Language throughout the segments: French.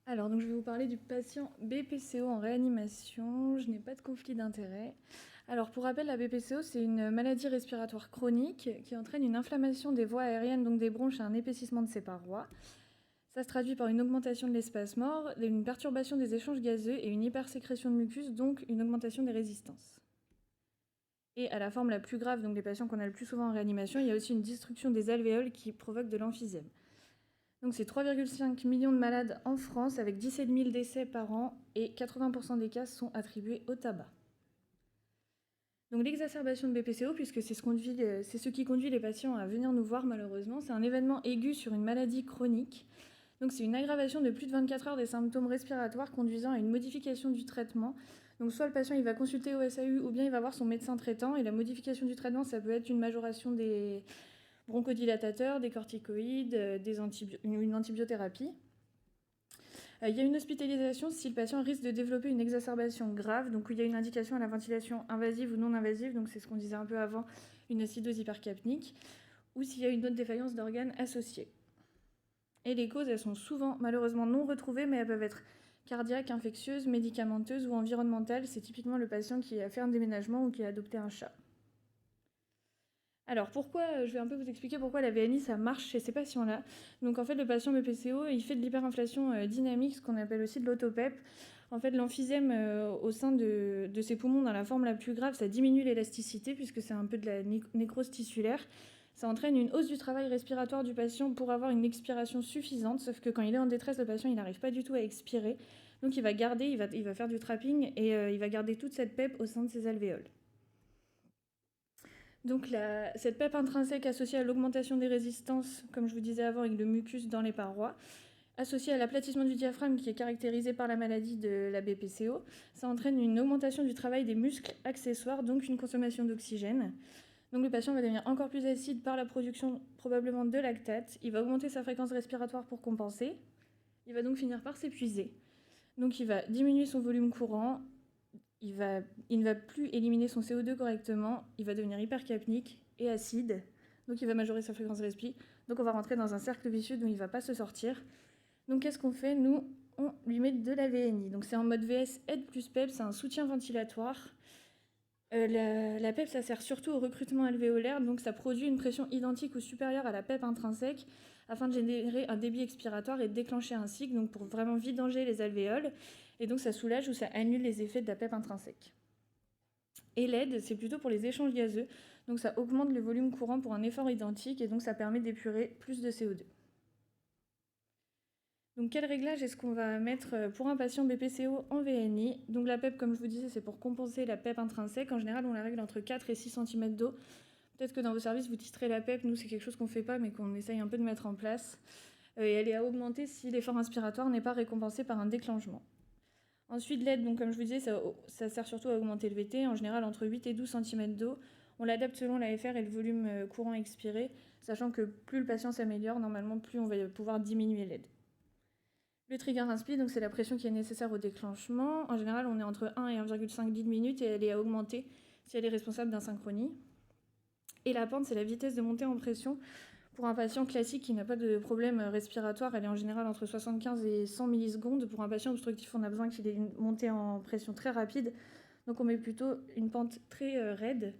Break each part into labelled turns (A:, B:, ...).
A: Alors, donc, je vais vous parler du patient BPCO en réanimation. Je n'ai pas de conflit d'intérêt. Alors, pour rappel, la BPCO, c'est une maladie respiratoire chronique qui entraîne une inflammation des voies aériennes, donc des bronches, et un épaississement de ses parois. Ça se traduit par une augmentation de l'espace mort, une perturbation des échanges gazeux et une hypersécrétion de mucus, donc une augmentation des résistances. Et à la forme la plus grave, donc les patients qu'on a le plus souvent en réanimation, il y a aussi une destruction des alvéoles qui provoque de l'emphysème. Donc c'est 3,5 millions de malades en France avec 17 000 décès par an et 80% des cas sont attribués au tabac. Donc l'exacerbation de BPCO, puisque c'est ce qui conduit les patients à venir nous voir malheureusement, c'est un événement aigu sur une maladie chronique. Donc c'est une aggravation de plus de 24 heures des symptômes respiratoires conduisant à une modification du traitement. Donc soit le patient il va consulter au SAU ou bien il va voir son médecin traitant et la modification du traitement ça peut être une majoration des bronchodilatateurs, des corticoïdes, une antibiothérapie. Il y a une hospitalisation si le patient risque de développer une exacerbation grave, donc il y a une indication à la ventilation invasive ou non invasive, donc c'est ce qu'on disait un peu avant, une acidose hypercapnique, ou s'il y a une autre défaillance d'organes associée. Et les causes, elles sont souvent malheureusement non retrouvées, mais elles peuvent être cardiaques, infectieuses, médicamenteuses ou environnementales. C'est typiquement le patient qui a fait un déménagement ou qui a adopté un chat. Alors pourquoi, je vais un peu vous expliquer pourquoi la VNI ça marche chez ces patients-là. Donc en fait le patient BPCO il fait de l'hyperinflation dynamique, ce qu'on appelle aussi de l'autopep. En fait l'emphysème au sein de ses poumons dans la forme la plus grave, ça diminue l'élasticité puisque c'est un peu de la nécrose tissulaire. Ça entraîne une hausse du travail respiratoire du patient pour avoir une expiration suffisante, sauf que quand il est en détresse, le patient il n'arrive pas du tout à expirer. Donc il va faire du trapping et il va garder toute cette PEP au sein de ses alvéoles. Donc cette PEP intrinsèque associée à l'augmentation des résistances, comme je vous disais avant, avec le mucus dans les parois, associée à l'aplatissement du diaphragme qui est caractérisé par la maladie de la BPCO, ça entraîne une augmentation du travail des muscles accessoires, donc une consommation d'oxygène. Donc le patient va devenir encore plus acide par la production probablement de lactate, il va augmenter sa fréquence respiratoire pour compenser, il va donc finir par s'épuiser. Donc il va diminuer son volume courant, il ne va plus éliminer son CO2 correctement, il va devenir hypercapnique et acide, donc il va majorer sa fréquence respi, donc on va rentrer dans un cercle vicieux dont il ne va pas se sortir. Donc qu'est-ce qu'on fait? Nous, on lui met de la VNI, donc c'est en mode VS aide plus PEP, c'est un soutien ventilatoire. La PEP, ça sert surtout au recrutement alvéolaire, donc ça produit une pression identique ou supérieure à la PEP intrinsèque afin de générer un débit expiratoire et de déclencher un cycle, donc pour vraiment vidanger les alvéoles, et donc ça soulage ou ça annule les effets de la PEP intrinsèque. Et l'aide, c'est plutôt pour les échanges gazeux, donc ça augmente le volume courant pour un effort identique, et donc ça permet d'épurer plus de CO2. Donc quel réglage est-ce qu'on va mettre pour un patient BPCO en VNI? Donc la PEP, comme je vous disais, c'est pour compenser la PEP intrinsèque. En général, on la règle entre 4 et 6 cm d'eau. Peut-être que dans vos services, vous titrez la PEP. Nous, c'est quelque chose qu'on ne fait pas, mais qu'on essaye un peu de mettre en place. Et elle est à augmenter si l'effort inspiratoire n'est pas récompensé par un déclenchement. Ensuite, l'aide, donc comme je vous disais, ça sert surtout à augmenter le VT, en général entre 8 et 12 cm d'eau. On l'adapte selon la FR et le volume courant expiré, sachant que plus le patient s'améliore, normalement, plus on va pouvoir diminuer l'aide. Le trigger inspi, donc c'est la pression qui est nécessaire au déclenchement. En général, on est entre 1 et 1,5 litres minute et elle est à augmenter si elle est responsable d'insynchronie. Et la pente, c'est la vitesse de montée en pression. Pour un patient classique qui n'a pas de problème respiratoire, elle est en général entre 75 et 100 millisecondes. Pour un patient obstructif, on a besoin qu'il ait une montée en pression très rapide. Donc on met plutôt une pente très raide.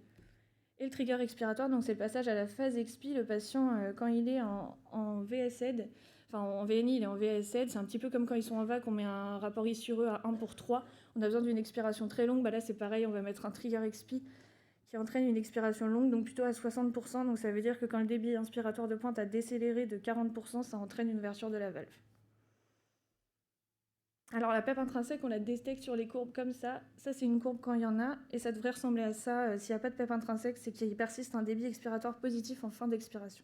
A: Et le trigger expiratoire, donc c'est le passage à la phase expi. Le patient, quand il est en VSED, enfin en VNI, il est en VSED, c'est un petit peu comme quand ils sont en vac, on met un rapport issureux à 1/3. On a besoin d'une expiration très longue, là c'est pareil, on va mettre un trigger expi qui entraîne une expiration longue, donc plutôt à 60%. Donc ça veut dire que quand le débit inspiratoire de pointe a décéléré de 40%, ça entraîne une ouverture de la valve. Alors la PEP intrinsèque, on la détecte sur les courbes comme ça. Ça, c'est une courbe quand il y en a, et ça devrait ressembler à ça. S'il n'y a pas de PEP intrinsèque, c'est qu'il persiste un débit expiratoire positif en fin d'expiration.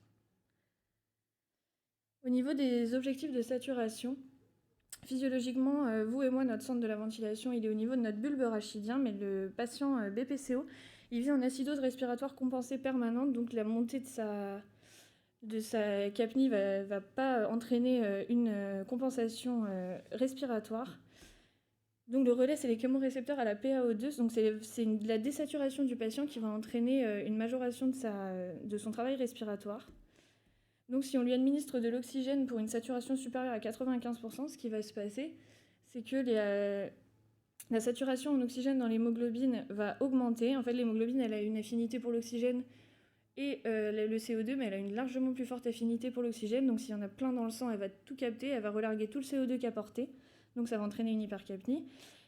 A: Au niveau des objectifs de saturation, physiologiquement, vous et moi, notre centre de la ventilation, il est au niveau de notre bulbe rachidien, mais le patient BPCO, il vit en acidose respiratoire compensée permanente, donc la montée de sa capnie va pas entraîner une compensation respiratoire. Donc le relais, c'est les chémorécepteurs à la PaO2, donc c'est la désaturation du patient qui va entraîner une majoration de son travail respiratoire. Donc si on lui administre de l'oxygène pour une saturation supérieure à 95%, ce qui va se passer, c'est que la saturation en oxygène dans l'hémoglobine va augmenter. En fait, l'hémoglobine, elle a une affinité pour l'oxygène et le CO2, mais elle a une largement plus forte affinité pour l'oxygène. Donc s'il y en a plein dans le sang, elle va tout capter, elle va relarguer tout le CO2 qu'a porté. Donc ça va entraîner une hypercapnie.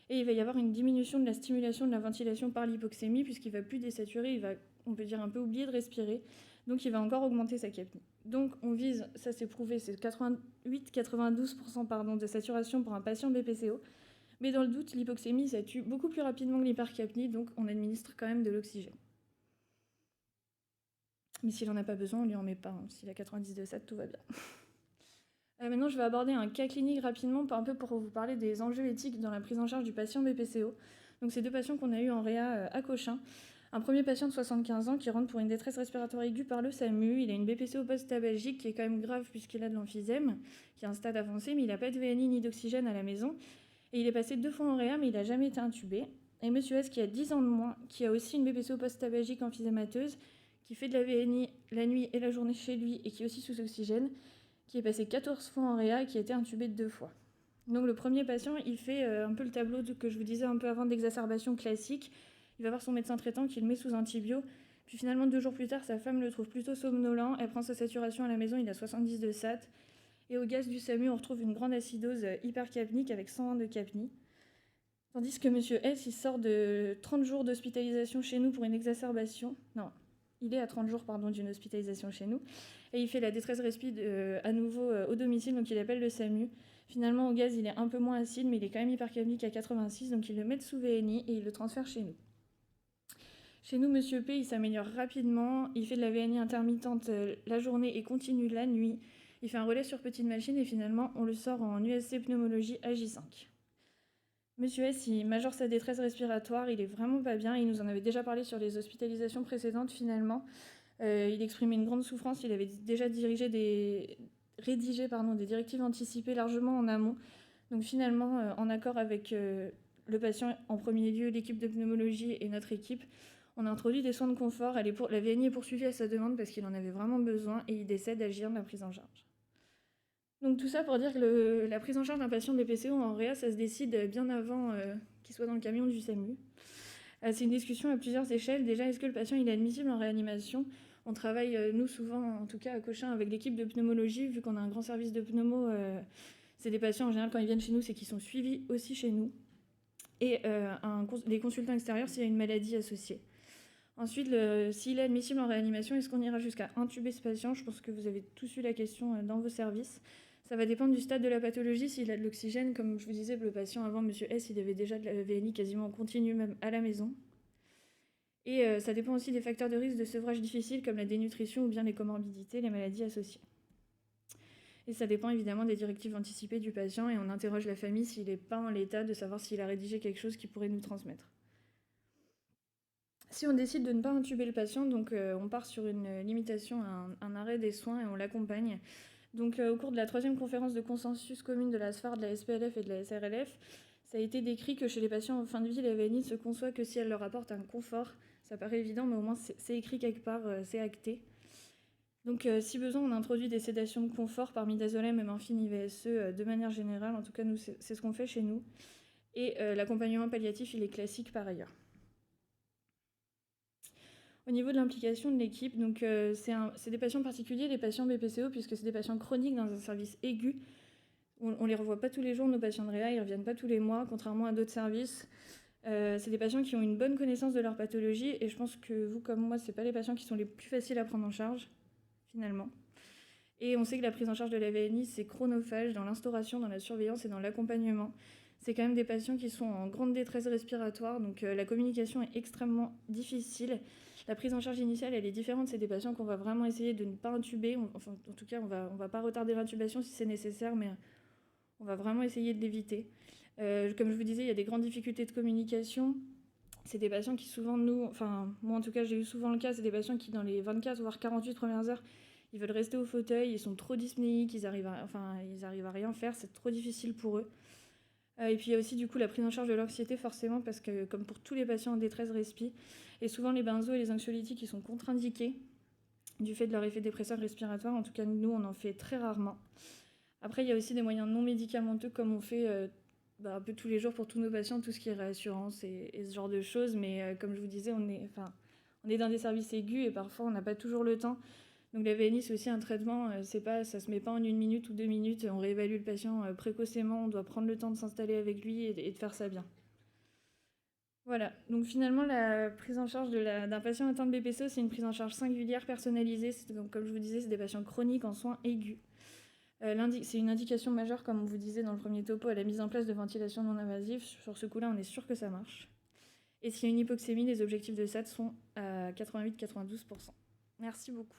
A: Et il va y avoir une diminution de la stimulation de la ventilation par l'hypoxémie, puisqu'il va plus désaturer, il va, on peut dire, un peu oublier de respirer. Donc il va encore augmenter sa capnie. Donc on vise, ça c'est prouvé, c'est 88-92% de saturation pour un patient BPCO. Mais dans le doute, l'hypoxémie, ça tue beaucoup plus rapidement que l'hypercapnie, donc on administre quand même de l'oxygène. Mais s'il n'en a pas besoin, on ne lui en met pas. S'il a 90 de SAT, tout va bien. Maintenant, je vais aborder un cas clinique rapidement, un peu pour vous parler des enjeux éthiques dans la prise en charge du patient BPCO. Donc, c'est 2 patients qu'on a eu en réa à Cochin. Un premier patient de 75 ans qui rentre pour une détresse respiratoire aiguë par le SAMU. Il a une BPCO post-tabagique qui est quand même grave puisqu'il a de l'emphysème, qui est un stade avancé, mais il n'a pas de VNI ni d'oxygène à la maison. Et il est passé 2 fois en réa, mais il n'a jamais été intubé. Et monsieur S, qui a 10 ans de moins, qui a aussi une BPCO post-tabagique emphysémateuse, qui fait de la VNI la nuit et la journée chez lui et qui est aussi sous oxygène, qui est passé 14 fois en réa et qui a été intubé 2 fois. Donc le premier patient, il fait un peu le tableau que je vous disais un peu avant d'exacerbation classique. Il va voir son médecin traitant qui le met sous antibio. Puis finalement, 2 jours plus tard, sa femme le trouve plutôt somnolent. Elle prend sa saturation à la maison, il a 70 de SAT. Et au gaz du SAMU, on retrouve une grande acidose hypercapnique avec 120 de capnie. Tandis que monsieur S, il sort de 30 jours d'hospitalisation chez nous pour une exacerbation. Non, il est à 30 jours d'une hospitalisation chez nous. Et il fait la détresse respi à nouveau au domicile, donc il appelle le SAMU. Finalement, au gaz, il est un peu moins acide, mais il est quand même hypercapnique à 86, donc il le met sous VNI et il le transfère chez nous. Chez nous, monsieur P, il s'améliore rapidement. Il fait de la VNI intermittente la journée et continue la nuit. Il fait un relais sur petite machine et finalement, on le sort en USC pneumologie à J5. Monsieur S, il majore sa détresse respiratoire, il est vraiment pas bien. Il nous en avait déjà parlé sur les hospitalisations précédentes finalement. Il exprimait une grande souffrance, il avait déjà rédigé des directives anticipées largement en amont. Donc finalement, en accord avec le patient en premier lieu, l'équipe de pneumologie et notre équipe, on a introduit des soins de confort. La VNI est poursuivie à sa demande parce qu'il en avait vraiment besoin et il décède à de la prise en charge. Donc tout ça pour dire que la prise en charge d'un patient BPCO en réa, ça se décide bien avant qu'il soit dans le camion du SAMU. C'est une discussion à plusieurs échelles. Déjà, est-ce que le patient il est admissible en réanimation ? On travaille, nous, souvent, en tout cas à Cochin, avec l'équipe de pneumologie, vu qu'on a un grand service de pneumo. C'est des patients, en général, quand ils viennent chez nous, c'est qu'ils sont suivis aussi chez nous. Et des consultants extérieurs s'il y a une maladie associée. Ensuite, s'il est admissible en réanimation, est-ce qu'on ira jusqu'à intuber ce patient ? Je pense que vous avez tous eu la question dans vos services. Ça va dépendre du stade de la pathologie. S'il a de l'oxygène, comme je vous disais, le patient avant, monsieur S, il avait déjà de la VNI quasiment continue, même à la maison. Et ça dépend aussi des facteurs de risque de sevrage difficile, comme la dénutrition ou bien les comorbidités, les maladies associées. Et ça dépend évidemment des directives anticipées du patient, et on interroge la famille s'il n'est pas en l'état de savoir s'il a rédigé quelque chose qui pourrait nous transmettre. Si on décide de ne pas intuber le patient, donc on part sur une limitation, un arrêt des soins et on l'accompagne. Donc au cours de la 3e conférence de consensus commune de la SFAR, de la SPLF et de la SRLF, ça a été décrit que chez les patients en fin de vie, la VNI ne se conçoit que si elle leur apporte un confort. Ça paraît évident, mais au moins c'est écrit quelque part, c'est acté. Donc si besoin, on introduit des sédations de confort par midazolam et morphine IVSE de manière générale. En tout cas, nous, c'est ce qu'on fait chez nous. Et l'accompagnement palliatif, il est classique par ailleurs. Au niveau de l'implication de l'équipe, donc c'est des patients particuliers, les patients BPCO, puisque c'est des patients chroniques dans un service aigu. On ne les revoit pas tous les jours, nos patients de réa, ils ne reviennent pas tous les mois, contrairement à d'autres services. C'est des patients qui ont une bonne connaissance de leur pathologie, et je pense que vous, comme moi, ce pas les patients qui sont les plus faciles à prendre en charge, finalement. Et on sait que la prise en charge de la VNI, c'est chronophage dans l'instauration, dans la surveillance et dans l'accompagnement. C'est quand même des patients qui sont en grande détresse respiratoire, donc la communication est extrêmement difficile. La prise en charge initiale, elle est différente. C'est des patients qu'on va vraiment essayer de ne pas intuber. Enfin, en tout cas, on va pas retarder l'intubation si c'est nécessaire, mais on va vraiment essayer de l'éviter. Comme je vous disais, il y a des grandes difficultés de communication. C'est des patients qui souvent, moi en tout cas, j'ai eu souvent le cas, c'est des patients qui, dans les 24 voire 48 premières heures, ils veulent rester au fauteuil, ils sont trop dyspnéiques, ils arrivent à rien faire, c'est trop difficile pour eux. Et puis il y a aussi du coup la prise en charge de l'anxiété forcément, parce que comme pour tous les patients en détresse respi, et souvent les benzos et les anxiolytiques ils sont contre-indiqués. du fait de leur effet dépresseur respiratoire. En tout cas, nous, on en fait très rarement. Après, il y a aussi des moyens non médicamenteux, comme on fait un peu tous les jours pour tous nos patients, tout ce qui est réassurance et ce genre de choses. Mais comme je vous disais, on est dans des services aigus et parfois, on n'a pas toujours le temps. Donc la VNI, c'est aussi un traitement, ça se met pas en 1 minute ou 2 minutes. On réévalue le patient précocement, on doit prendre le temps de s'installer avec lui et de faire ça bien. Voilà, donc finalement, la prise en charge d'un patient atteint de BPCO, c'est une prise en charge singulière, personnalisée. Comme je vous disais, c'est des patients chroniques en soins aigus. C'est une indication majeure, comme on vous disait dans le premier topo, à la mise en place de ventilation non invasive. Sur ce coup-là, on est sûr que ça marche. Et s'il y a une hypoxémie, les objectifs de SAT sont à 88-92%. Merci beaucoup.